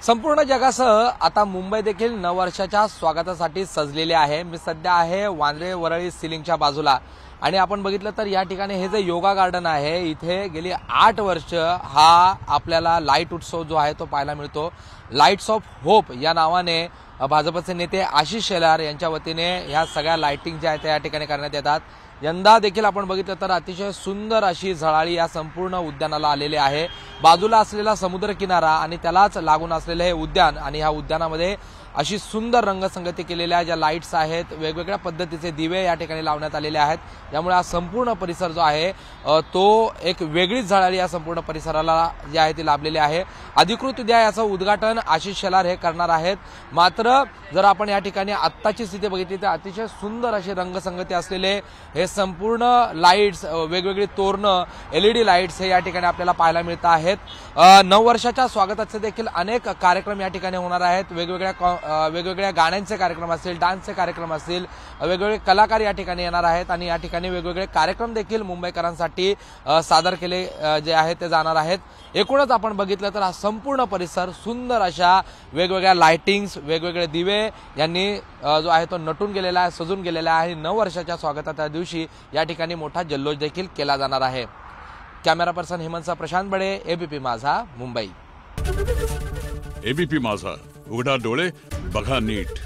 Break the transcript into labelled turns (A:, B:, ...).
A: संपूर्ण जगासह आता मुंबई देखील नववर्षाच्या स्वागतासाठी सजलेले आहे। मी सध्या आहे वांद्रे वरळी सिलिंगच्या बाजूला आणि आपण बघितलं तर या ठिकाणी हे जे योगा गार्डन आहे इथे गेली 8 वर्ष हा आपल्याला लाईट उत्सव जो आहे तो पाहायला मिळतो। लाईट्स ऑफ होप या नावाने भाजपचे नेते आशिष शेलार यांच्या वतीने ह्या सगळ्या लाइटिंग ज्या आहेत त्या या ठिकाणी करण्यात येतात। यंदा देखील आपण बघितलं तर अतिशय सुंदर अशी झळाळी या संपूर्ण उद्यानाला आलेली आहे। बाजूला असलेला समुद्र किनारा आणि त्यालाच लागून असलेले हे उद्यान आणि ह्या उद्यानामध्ये अशी सुंदर रंगसंगती केलेल्या ज्या लाईट्स आहेत, वेगवेगळ्या पद्धतीचे दिवे या ठिकाणी लावण्यात आलेले आहेत। त्यामुळे हा संपूर्ण परिसर जो आहे तो एक वेगळीच झळाळी या संपूर्ण परिसराला जी आहे ती लाभलेली आहे। अधिकृत उद्या याचं उद्घाटन आशिष शेलार हे करणार आहेत। मात्र जर आपण या ठिकाणी आत्ताची स्थिती बघितली तर अतिशय सुंदर अशी रंगसंगती असलेले हे संपूर्ण लाईट्स, वेगवेगळी तोरणं, LED लाईट्स हे या ठिकाणी आपल्याला पाहायला मिळत आहेत। नववर्षाच्या स्वागताचे देखील अनेक कार्यक्रम या ठिकाणी होणार आहेत। वेगवेगळ्या गाण्यांचे कार्यक्रम असतील, डान्सचे कार्यक्रम असतील, वेगवेगळे कलाकार या ठिकाणी येणार आहेत आणि या ठिकाणी वेगवेगळे कार्यक्रम देखील मुंबईकरांसाठी सादर केले जे आहेत ते जाणार आहेत। एकूणच आपण बघितलं तर हा संपूर्ण परिसर सुंदर अशा वेगवेगळ्या लाइटिंग्स, वेगवेगळे दिवे यांनी जो आहे तो नटून गेलेला आहे, सजून गेलेला आहे। नववर्षाच्या स्वागताच्या दिवशी या ठिकाणी मोठा जल्लोष देखील केला जाणार आहे। कॅमेरा पर्सन हेमंत प्रशांत बडे, एबीपी माझा, मुंबई।
B: एबीपी माझा, उघडा डोळे बघा नीट।